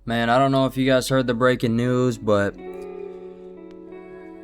Man, I don't know if you guys heard the breaking news, but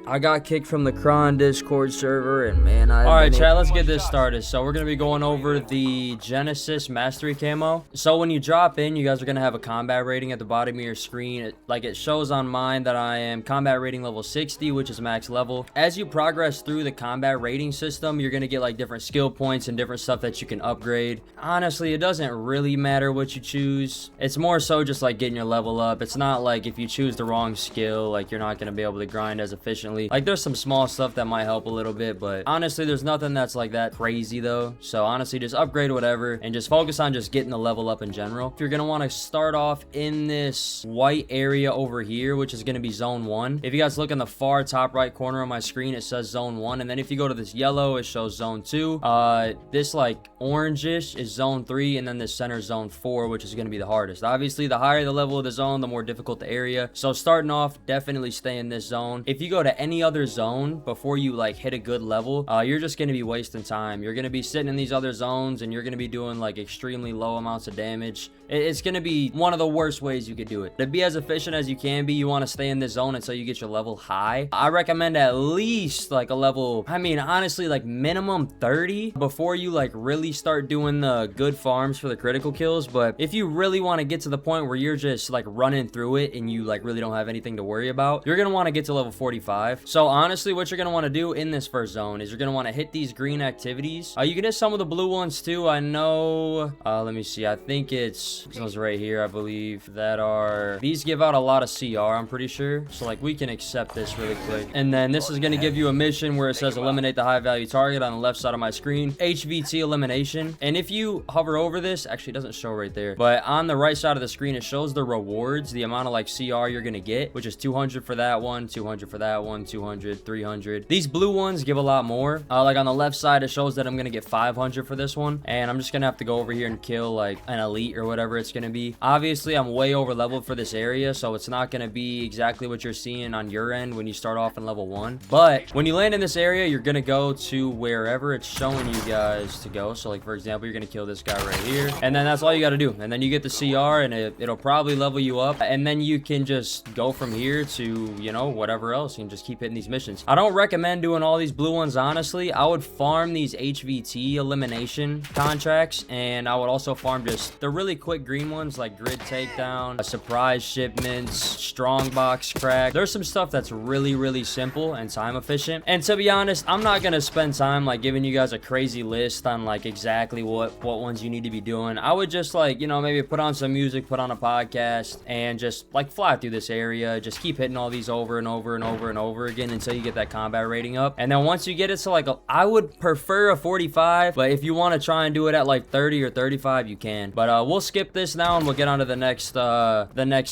I got kicked from the Cron Discord server, and man, Alright, chat, let's get this started. So we're going to be going over the Genesis Mastery Camo. So when you drop in, you guys are going to have a combat rating at the bottom of your screen. It shows on mine that I am combat rating level 60, which is max level. As you progress through the combat rating system, you're going to get like different skill points and different stuff that you can upgrade. Honestly, it doesn't really matter what you choose. It's more so just like getting your level up. It's not like if you choose the wrong skill, like you're not going to be able to grind as efficiently. Like there's some small stuff that might help a little bit, but honestly there's nothing that's like that crazy though. So honestly, just upgrade whatever and just focus on just getting the level up in general. If you're gonna want to start off in this white area over here, which is gonna be zone 1. If you guys look in the far top right corner of my screen, it says zone 1, and then if you go to this yellow, it shows zone 2. This like orangish is zone 3, and then this center zone 4, which is gonna be the hardest. Obviously the higher the level of the zone, the more difficult the area. So starting off, definitely stay in this zone. If you go to any other zone before you like hit a good level, you're just going to be wasting time. You're going to be sitting in these other zones and you're going to be doing like extremely low amounts of damage. It's going to be one of the worst ways you could do it. To be as efficient as you can be, you want to stay in this zone until you get your level high. I recommend at least like a level, I mean honestly like minimum 30 before you like really start doing the good farms for the critical kills. But if you really want to get to the point where you're just like running through it and you like really don't have anything to worry about, you're going to want to get to level 45. So honestly, what you're going to want to do in this first zone is you're going to want to hit these green activities. You can hit some of the blue ones too. I know, let me see. I think it's those right here, I believe, that are, these give out a lot of CR, I'm pretty sure. So like we can accept this really quick. And then this is going to give you a mission where it says eliminate the high value target on the left side of my screen. HVT elimination. And if you hover over this, actually it doesn't show right there, but on the right side of the screen, it shows the rewards, the amount of like CR you're going to get, which is 200 for that one, 200 for that one, 200, 300. These blue ones give a lot more. Like on the left side, it shows that I'm gonna get 500 for this one, and I'm just gonna have to go over here and kill like an elite or whatever it's gonna be. Obviously, I'm way over leveled for this area, so it's not gonna be exactly what you're seeing on your end when you start off in level 1. But when you land in this area, you're gonna go to wherever it's showing you guys to go. So like for example, you're gonna kill this guy right here, and then that's all you got to do. And then you get the CR, and it'll probably level you up, and then you can just go from here to, you know, whatever else. You can just keep hitting these missions. I don't recommend doing all these blue ones, honestly. I would farm these HVT elimination contracts, and I would also farm just the really quick green ones like grid takedown, surprise shipments, strong box crack. There's some stuff that's really simple and time efficient, and to be honest, I'm not gonna spend time like giving you guys a crazy list on like exactly what ones you need to be doing. I would just like, you know, maybe put on some music, put on a podcast, and just like fly through this area. Just keep hitting all these over and over and over and over again until you get that combat rating up. And then once you get it to like I would prefer a 45, but if you want to try and do it at like 30 or 35, you can. But we'll skip this now and we'll get on to the next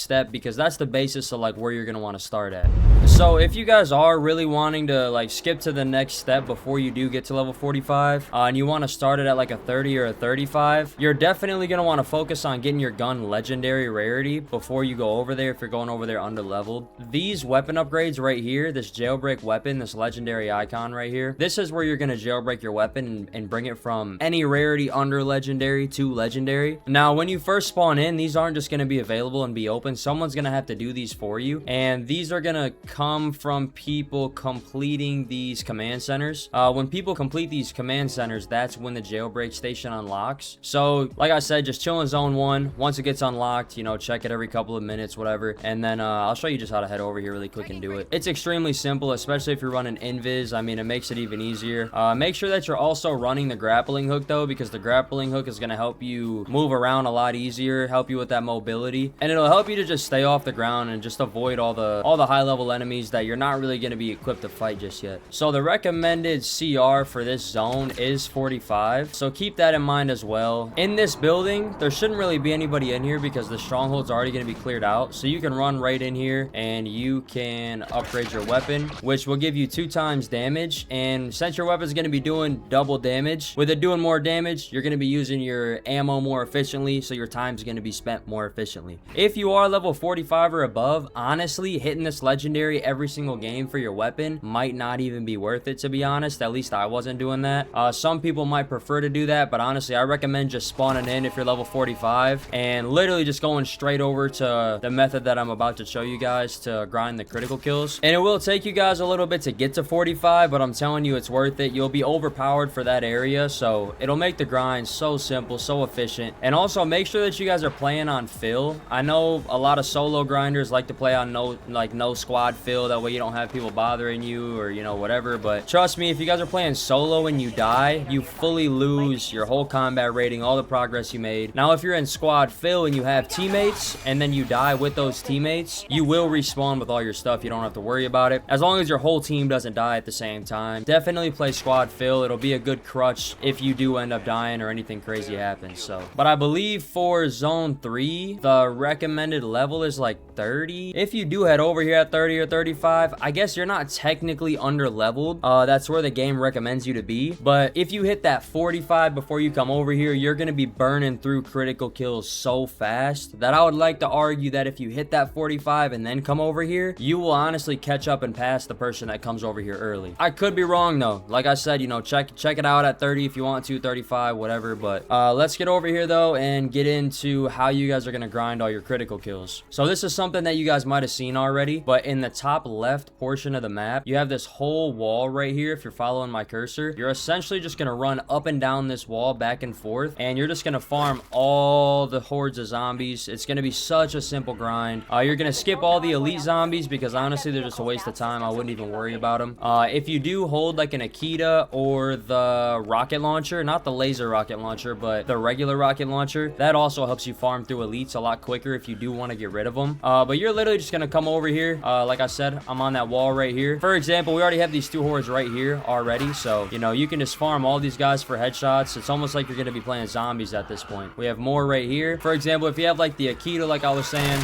step, because that's the basis of like where you're gonna want to start at. So if you guys are really wanting to like skip to the next step before you do get to level 45, and you want to start it at like a 30 or a 35, you're definitely gonna want to focus on getting your gun legendary rarity before you go over there if you're going over there under leveled. These weapon upgrades right here, this jailbreak weapon, this legendary icon right here, this is where you're going to jailbreak your weapon and bring it from any rarity under legendary to legendary. Now when you first spawn in, these aren't just going to be available and be open. Someone's going to have to do these for you, and these are going to come from people completing these command centers. When people complete these command centers, that's when the jailbreak station unlocks. So like I said, just chill in zone 1. Once it gets unlocked, you know, check it every couple of minutes, whatever, and then I'll show you just how to head over here really quick and do it. It's extremely simple, especially if you're running invis. I mean, it makes it even easier. Make sure that you're also running the grappling hook though, because the grappling hook is going to help you move around a lot easier, help you with that mobility, and it'll help you to just stay off the ground and just avoid all the high level enemies that you're not really going to be equipped to fight just yet. So the recommended CR for this zone is 45, so keep that in mind as well. In this building, there shouldn't really be anybody in here because the stronghold's already going to be cleared out, so you can run right in here and you can upgrade your weapon, which will give you 2 times damage. And since your weapon is going to be doing double damage, with it doing more damage, you're going to be using your ammo more efficiently, so your time is going to be spent more efficiently. If you are level 45 or above, honestly, hitting this legendary every single game for your weapon might not even be worth it, to be honest. At least I wasn't doing that. Some people might prefer to do that, but honestly, I recommend just spawning in if you're level 45 and literally just going straight over to the method that I'm about to show you guys to grind the critical kills. And it will take you guys a little bit to get to 45, but I'm telling you, it's worth it. You'll be overpowered for that area, so it'll make the grind so simple, so efficient. And also make sure that you guys are playing on fill. I know a lot of solo grinders like to play on no squad fill, that way you don't have people bothering you or, you know, whatever. But trust me, if you guys are playing solo and you die, you fully lose your whole combat rating, all the progress you made. Now if you're in squad fill and you have teammates and then you die with those teammates, you will respawn with all your stuff. You don't have to worry about it, as long as your whole team doesn't die at the same time. Definitely play squad fill. It'll be a good crutch if you do end up dying or anything crazy happens. So, but I believe for zone 3 the recommended level is like 30. If you do head over here at 30 or 35, I guess you're not technically under leveled. That's where the game recommends you to be. But if you hit that 45 before you come over here, you're gonna be burning through critical kills so fast that I would like to argue that if you hit that 45 and then come over here, you will honestly catch up and pass the person that comes over here early. I could be wrong though. Like I said, you know, check it out at 30 if you want to, 35, whatever. But let's get over here though and get into how you guys are gonna grind all your critical kills. So this is something that you guys might have seen already, but in the top left portion of the map, you have this whole wall right here. If you're following my cursor, you're essentially just gonna run up and down this wall back and forth, and you're just gonna farm all the hordes of zombies. It's gonna be such a simple grind. You're gonna skip all the elite zombies because honestly they're just a waste of time. I wouldn't even worry about them. If you do hold like an Akita or the rocket launcher, not the laser rocket launcher, but the regular rocket launcher, that also helps you farm through elites a lot quicker if you do want to get rid of them. But you're literally just gonna come over here. Like I said, I'm on that wall right here. For example, we already have these 2 hordes right here already, so you know, you can just farm all these guys for headshots. It's almost like you're gonna be playing zombies at this point. We have more right here. For example, if you have like the Akita, like I was saying,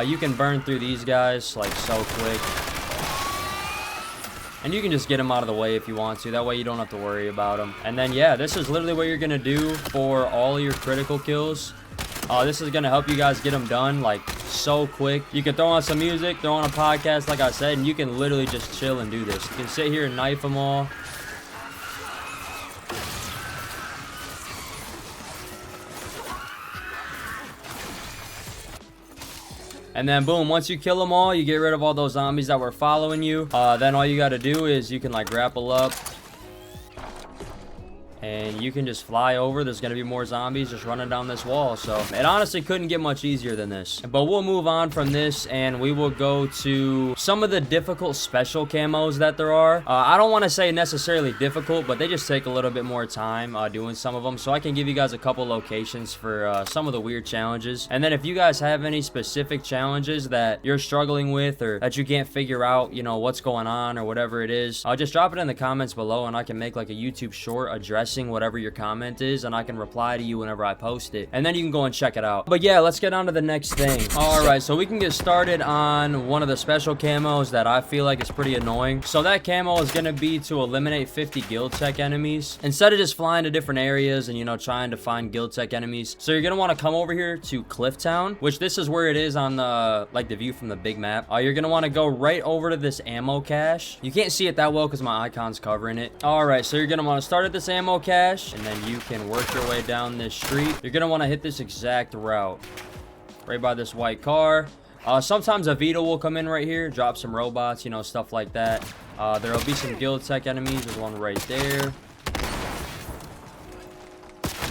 you can burn through these guys like so quick. And you can just get them out of the way if you want to. That way you don't have to worry about them. And then, yeah, this is literally what you're going to do for all your critical kills. This is going to help you guys get them done like so quick. You can throw on some music, throw on a podcast, like I said, and you can literally just chill and do this. You can sit here and knife them all. And then boom, once you kill them all, you get rid of all those zombies that were following you. Then all you got to do is you can like grapple up and you can just fly over. There's going to be more zombies just running down this wall. So it honestly couldn't get much easier than this. But we'll move on from this and we will go to some of the difficult special camos that there are. I don't want to say necessarily difficult, but they just take a little bit more time doing some of them. So I can give you guys a couple locations for some of the weird challenges. And then if you guys have any specific challenges that you're struggling with or that you can't figure out, you know, what's going on or whatever it is, just drop it in the comments below and I can make like a YouTube short addressing whatever your comment is, and I can reply to you whenever I post it, and then you can go and check it out. But yeah, let's get on to the next thing. All right, so we can get started on one of the special camos that I feel like is pretty annoying. So that camo is going to be to eliminate 50 guild tech enemies instead of just flying to different areas and, you know, trying to find guild tech enemies. So you're going to want to come over here to Clifftown, which this is where it is on the like the view from the big map. You're going to want to go right over to this ammo cache. You can't see it that well because my icon's covering it. All right, so you're going to want to start at this ammo cache and then you can work your way down this street. You're gonna want to hit this exact route right by this white car. Sometimes a Vito will come in right here, drop some robots, you know, stuff like that. There'll be some guild tech enemies. There's one right there.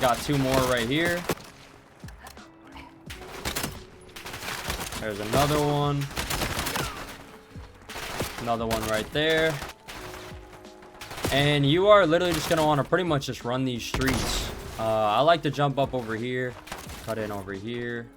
Got 2 more right here. There's another one. Another one right there. And you are literally just going to want to pretty much just run these streets. I like to jump up over here, cut in over here.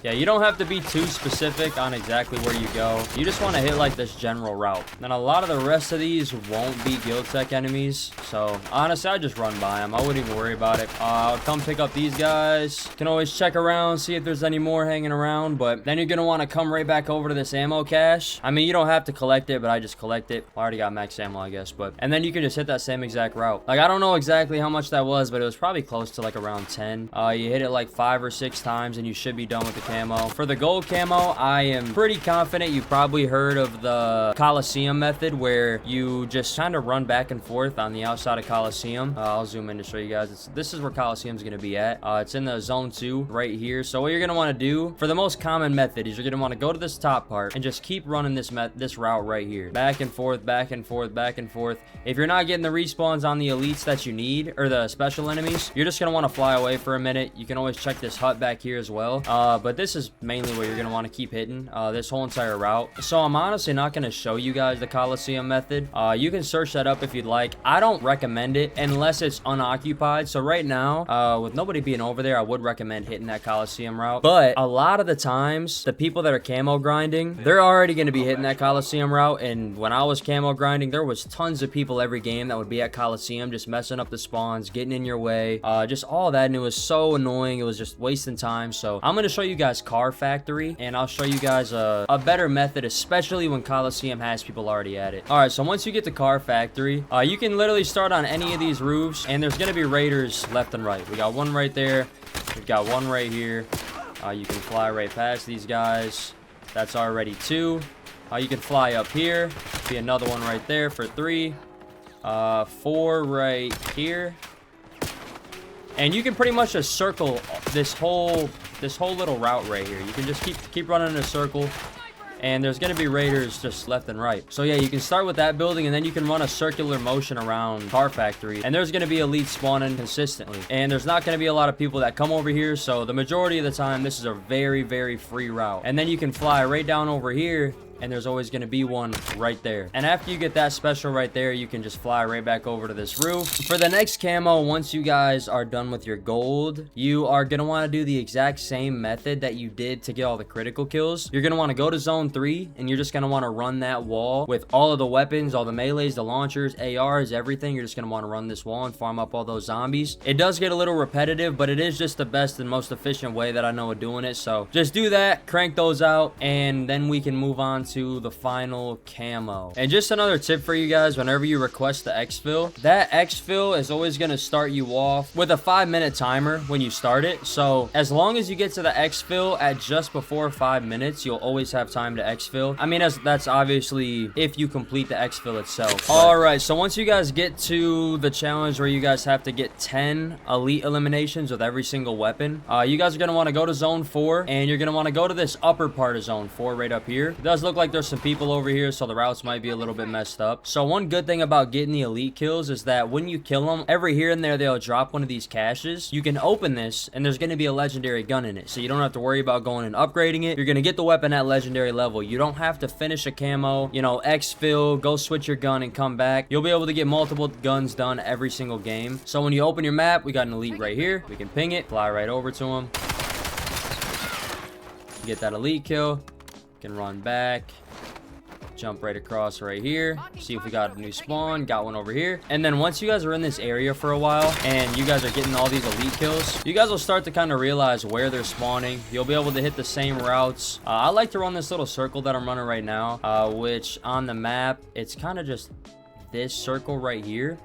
Yeah, you don't have to be too specific on exactly where you go. You just want to hit like this general route. And a lot of the rest of these won't be guild tech enemies. So honestly, I just run by them. I wouldn't even worry about it. I'll come pick up these guys. Can always check around, see if there's any more hanging around. But then you're going to want to come right back over to this ammo cache. I mean, you don't have to collect it, but I just collect it. I already got max ammo, I guess. But and then you can just hit that same exact route. Like, I don't know exactly how much that was, but it was probably close to like around 10. You hit it like 5 or 6 times and you should be done with the camo. For the gold camo, I am pretty confident you've probably heard of the Coliseum method, where you just kind of run back and forth on the outside of Coliseum. I'll zoom in to show you guys. This is where Coliseum's going to be at. It's in the zone 2 right here. So what you're going to want to do for the most common method is you're going to want to go to this top part and just keep running this route right here. Back and forth, back and forth, back and forth. If you're not getting the respawns on the elites that you need, or the special enemies, you're just going to want to fly away for a minute. You can always check this hut back here as well. But this is mainly where you're going to want to keep hitting this whole entire route. So I'm honestly not going to show you guys the Coliseum method. You can search that up if you'd like. I don't recommend it unless it's unoccupied. So right now, with nobody being over there, I would recommend hitting that Coliseum route. But a lot of the times, the people that are camo grinding, they're already going to be hitting that Coliseum route. And when I was camo grinding, there was tons of people every game that would be at Coliseum just messing up the spawns, getting in your way, just all that. And it was so annoying. It was just wasting time. So I'm going to show you guys Car Factory, and I'll show you guys a better method, especially when Coliseum has people already at it. All right, so once you get to Car Factory, you can literally start on any of these roofs, and there's going to be raiders left and right. We got one right there. We've got one right here. You can fly right past these guys. That's already 2. You can fly up here. Be another one right there for 3. 4 right here. And you can pretty much just circle this whole little route right here. You can just keep running in a circle. And there's going to be raiders just left and right. So yeah, you can start with that building, and then you can run a circular motion around Car Factory. And there's going to be elites spawning consistently. And there's not going to be a lot of people that come over here. So the majority of the time, this is a very, very free route. And then you can fly right down over here, and there's always going to be one right there. And after you get that special right there, you can just fly right back over to this roof. For the next camo, once you guys are done with your gold, you are going to want to do the exact same method that you did to get all the critical kills. You're going to want to go to zone 3, and you're just going to want to run that wall with all of the weapons, all the melees, the launchers, ARs, everything. You're just going to want to run this wall and farm up all those zombies. It does get a little repetitive, but it is just the best and most efficient way that I know of doing it. So just do that, crank those out, and then we can move on to the final camo. And just another tip for you guys, whenever you request the exfil, that exfil is always going to start you off with a 5-minute timer when you start it. So as long as you get to the exfil at just before 5 minutes, you'll always have time to exfil. I mean, that's obviously if you complete the exfil itself. All right, so once you guys get to the challenge where you guys have to get 10 elite eliminations with every single weapon, you guys are going to want to go to zone 4, and you're going to want to go to this upper part of zone 4 right up here. It does look like there's some people over here, so the routes might be a little bit messed up. So one good thing about getting the elite kills is that when you kill them, every here and there they'll drop one of these caches. You can open this, and there's going to be a legendary gun in it, so you don't have to worry about going and upgrading it. You're going to get the weapon at legendary level. You don't have to finish a camo, you know, exfil, go switch your gun and come back. You'll be able to get multiple guns done every single game. So when you open your map, we got an elite right here. We can ping it, fly right over to him, get that elite kill, can run back, jump right across right here, see if we got a new spawn. Got one over here. And then once you guys are in this area for a while and you guys are getting all these elite kills, you guys will start to kind of realize where they're spawning. You'll be able to hit the same routes. I like to run this little circle that I'm running right now, which on the map, it's kind of just this circle right here.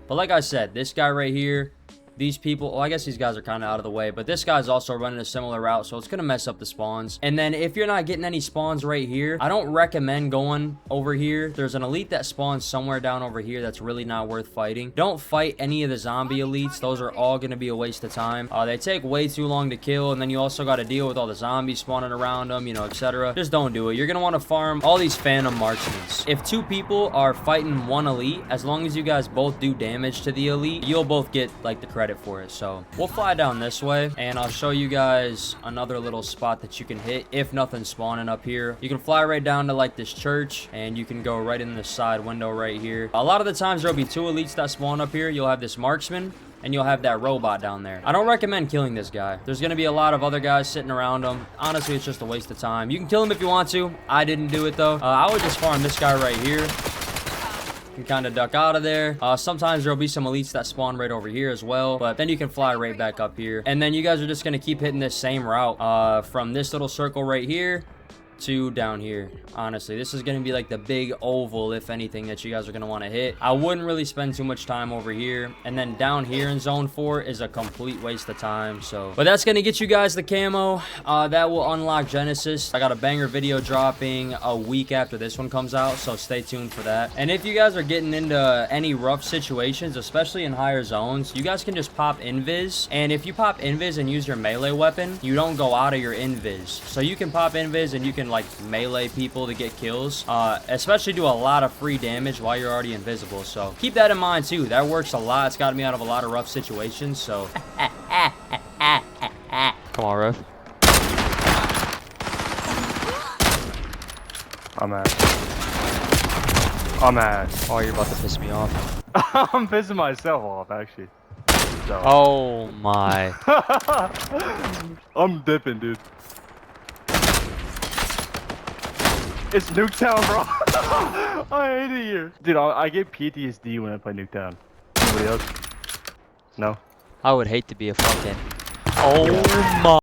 But like I said, this guy right here, these people, well, I guess these guys are kind of out of the way, but this guy's also running a similar route, so it's going to mess up the spawns. And then if you're not getting any spawns right here, I don't recommend going over here. There's an elite that spawns somewhere down over here that's really not worth fighting. Don't fight any of the zombie elites. Those are all going to be a waste of time. They take way too long to kill, and then you also got to deal with all the zombies spawning around them, you know, etc. Just don't do it. You're going to want to farm all these phantom marksmen. If 2 people are fighting 1 elite, as long as you guys both do damage to the elite, you'll both get like the credit for it. So we'll fly down this way, and I'll show you guys another little spot that you can hit if nothing's spawning up here. You can fly right down to like this church, and you can go right in the side window right here. A lot of the times there'll be 2 elites that spawn up here. You'll have this marksman, and you'll have that robot down there. I don't recommend killing this guy. There's going to be a lot of other guys sitting around him. Honestly, it's just a waste of time. You can kill him if you want to. I didn't do it, though. I would just farm this guy right here. You can kind of duck out of there. Sometimes there'll be some elites that spawn right over here as well, but then you can fly right back up here. And then you guys are just going to keep hitting this same route from this little circle right here to down here. Honestly, this is going to be like the big oval, if anything, that you guys are going to want to hit. I wouldn't really spend too much time over here, and then down here in zone 4 is a complete waste of time. So but that's going to get you guys the camo that will unlock Genesis. I got a banger video dropping a week after this one comes out, so stay tuned for that. And if you guys are getting into any rough situations, especially in higher zones, you guys can just pop invis, and if you pop invis and use your melee weapon, you don't go out of your invis. So you can pop invis and you can like melee people to get kills, especially do a lot of free damage while you're already invisible. So keep that in mind too. That works a lot. It's gotten me out of a lot of rough situations. So come on, Rev. I'm at. Oh, you're about to piss me off. I'm pissing myself off, actually. So. Oh my. I'm dipping, dude. It's Nuketown, bro. I hate it here. Dude, I get PTSD when I play Nuketown. Anybody else? No? I would hate to be a fucking... Oh my.